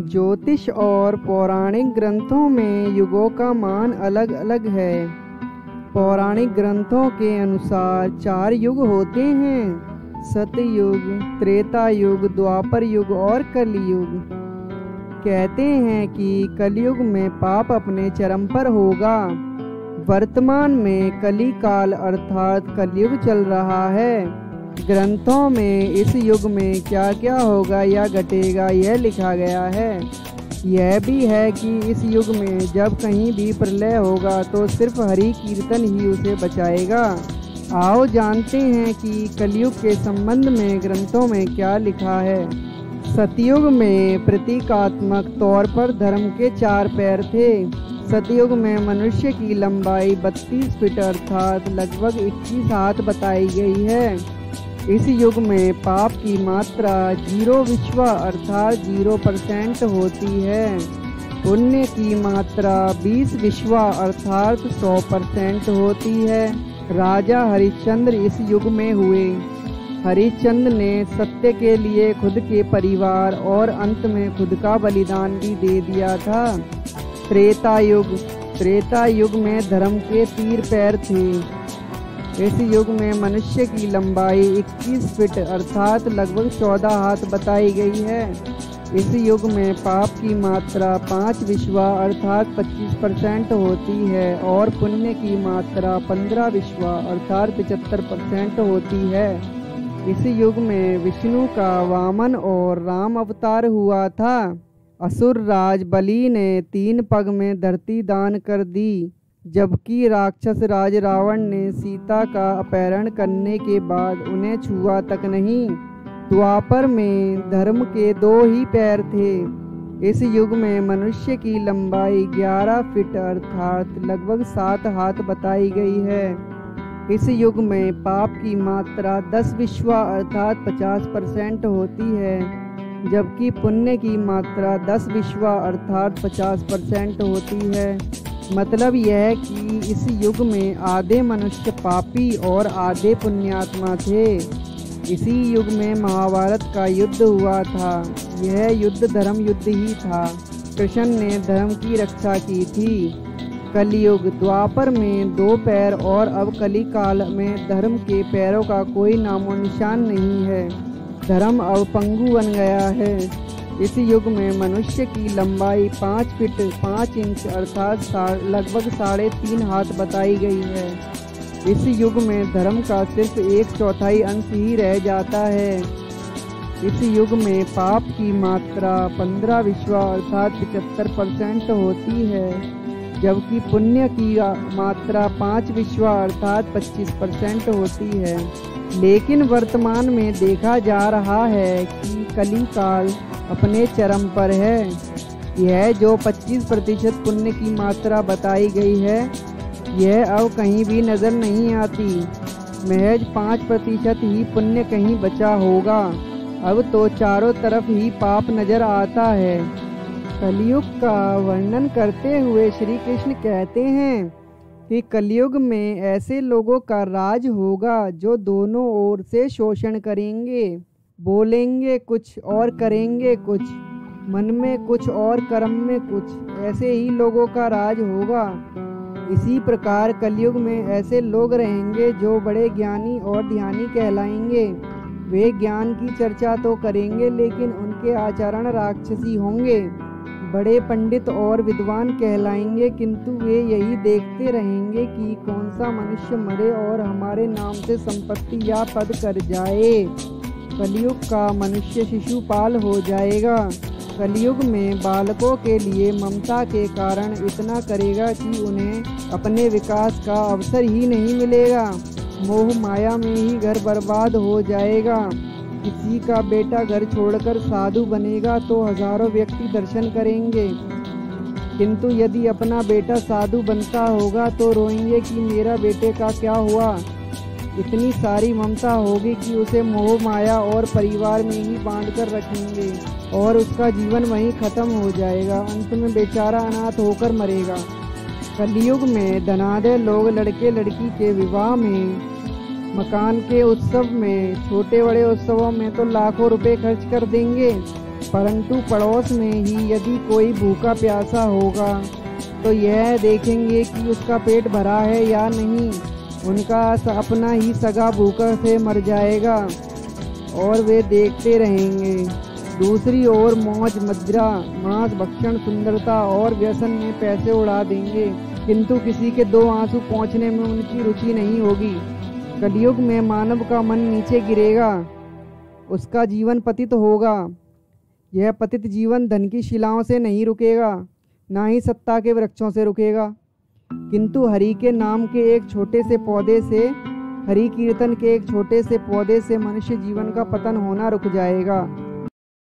ज्योतिष और पौराणिक ग्रंथों में युगों का मान अलग अलग है। पौराणिक ग्रंथों के अनुसार 4 युग होते हैं: सतयुग, त्रेता युग, द्वापर युग और कलयुग। कहते हैं कि कलयुग में पाप अपने चरम पर होगा। वर्तमान में कली काल अर्थात कलयुग चल रहा है। ग्रंथों में इस युग में क्या क्या होगा या घटेगा यह लिखा गया है। यह भी है कि इस युग में जब कहीं भी प्रलय होगा तो सिर्फ हरि कीर्तन ही उसे बचाएगा। आओ जानते हैं कि कलयुग के संबंध में ग्रंथों में क्या लिखा है। सतयुग में प्रतीकात्मक तौर पर धर्म के 4 पैर थे। सतयुग में मनुष्य की लंबाई 32 फीट अर्थात लगभग 21 हाथ बताई गई है। इस युग में पाप की मात्रा 0 विश्वा अर्थात 0% होती है। पुण्य की मात्रा 20 विश्वा अर्थात 100% होती है। राजा हरिश्चंद्र इस युग में हुए। हरिश्चंद्र ने सत्य के लिए खुद के परिवार और अंत में खुद का बलिदान भी दे दिया था। त्रेता युग में धर्म के 3 पैर थे। इस युग में मनुष्य की लंबाई 21 फीट अर्थात लगभग 14 हाथ बताई गई है। इस युग में पाप की मात्रा 5 विश्वा अर्थात 25% होती है और पुण्य की मात्रा 15 विश्वा अर्थात 75% होती है। इस युग में विष्णु का वामन और राम अवतार हुआ था। असुर राज बलि ने 3 पग में धरती दान कर दी, जबकि राक्षस राज रावण ने सीता का अपहरण करने के बाद उन्हें छुआ तक नहीं। द्वापर में धर्म के 2 ही पैर थे। इस युग में मनुष्य की लंबाई 11 फीट अर्थात लगभग 7 हाथ बताई गई है। इस युग में पाप की मात्रा 10 विश्वा अर्थात 50% होती है, जबकि पुण्य की मात्रा 10 विश्वा अर्थात 50% होती है। मतलब यह कि इस युग में आधे मनुष्य पापी और आधे पुण्यात्मा थे। इसी युग में महाभारत का युद्ध हुआ था। यह युद्ध धर्म युद्ध ही था। कृष्ण ने धर्म की रक्षा की थी। कलयुग द्वापर में 2 पैर और अब कली काल में धर्म के पैरों का कोई नामो निशान नहीं है। धर्म अब पंगु बन गया है। इस युग में मनुष्य की लंबाई 5 फीट 5 इंच अर्थात लगभग 3.5 हाथ बताई गई है। इस युग में धर्म का सिर्फ 1/4 अंश ही रह जाता है। इस युग में पाप की मात्रा 15 विश्वा अर्थात 75% होती है, जबकि पुण्य की मात्रा 5 विश्वा अर्थात 25% होती है। लेकिन वर्तमान में देखा जा रहा है कि कली काल अपने चरम पर है। यह जो 25% पुण्य की मात्रा बताई गई है, यह अब कहीं भी नज़र नहीं आती। महज 5% ही पुण्य कहीं बचा होगा। अब तो चारों तरफ ही पाप नजर आता है। कलयुग का वर्णन करते हुए श्री कृष्ण कहते हैं कि कलयुग में ऐसे लोगों का राज होगा जो दोनों ओर से शोषण करेंगे। बोलेंगे कुछ और करेंगे कुछ, मन में कुछ और कर्म में कुछ। ऐसे ही लोगों का राज होगा। इसी प्रकार कलयुग में ऐसे लोग रहेंगे जो बड़े ज्ञानी और ध्यानी कहलाएंगे। वे ज्ञान की चर्चा तो करेंगे लेकिन उनके आचरण राक्षसी होंगे। बड़े पंडित और विद्वान कहलाएंगे, किंतु वे यही देखते रहेंगे कि कौन सा मनुष्य मरे और हमारे नाम से संपत्ति या पद कर जाए। कलयुग का मनुष्य शिशुपाल हो जाएगा। कलयुग में बालकों के लिए ममता के कारण इतना करेगा कि उन्हें अपने विकास का अवसर ही नहीं मिलेगा। मोह माया में ही घर बर्बाद हो जाएगा। किसी का बेटा घर छोड़कर साधु बनेगा तो हजारों व्यक्ति दर्शन करेंगे, किंतु यदि अपना बेटा साधु बनता होगा तो रोएंगे कि मेरा बेटे का क्या हुआ। इतनी सारी ममता होगी कि उसे मोह माया और परिवार में ही बांध कर रखेंगे और उसका जीवन वहीं खत्म हो जाएगा। अंत में बेचारा अनाथ होकर मरेगा। कलयुग में धनाढ्य लोग लड़के लड़की के विवाह में, मकान के उत्सव में, छोटे बड़े उत्सवों में तो लाखों रुपए खर्च कर देंगे, परंतु पड़ोस में ही यदि कोई भूखा प्यासा होगा तो यह देखेंगे कि उसका पेट भरा है या नहीं। उनका अपना ही सगा भूखा से मर जाएगा और वे देखते रहेंगे। दूसरी ओर मौज मदिरा, मांस भक्षण, सुंदरता और व्यसन में पैसे उड़ा देंगे, किंतु किसी के दो आंसू पहुँचने में उनकी रुचि नहीं होगी। कलयुग में मानव का मन नीचे गिरेगा, उसका जीवन पतित होगा। यह पतित जीवन धन की शिलाओं से नहीं रुकेगा, ना ही सत्ता के वृक्षों से रुकेगा, किंतु हरि के नाम के एक छोटे से पौधे से, हरि कीर्तन के एक छोटे से पौधे से मनुष्य जीवन का पतन होना रुक जाएगा।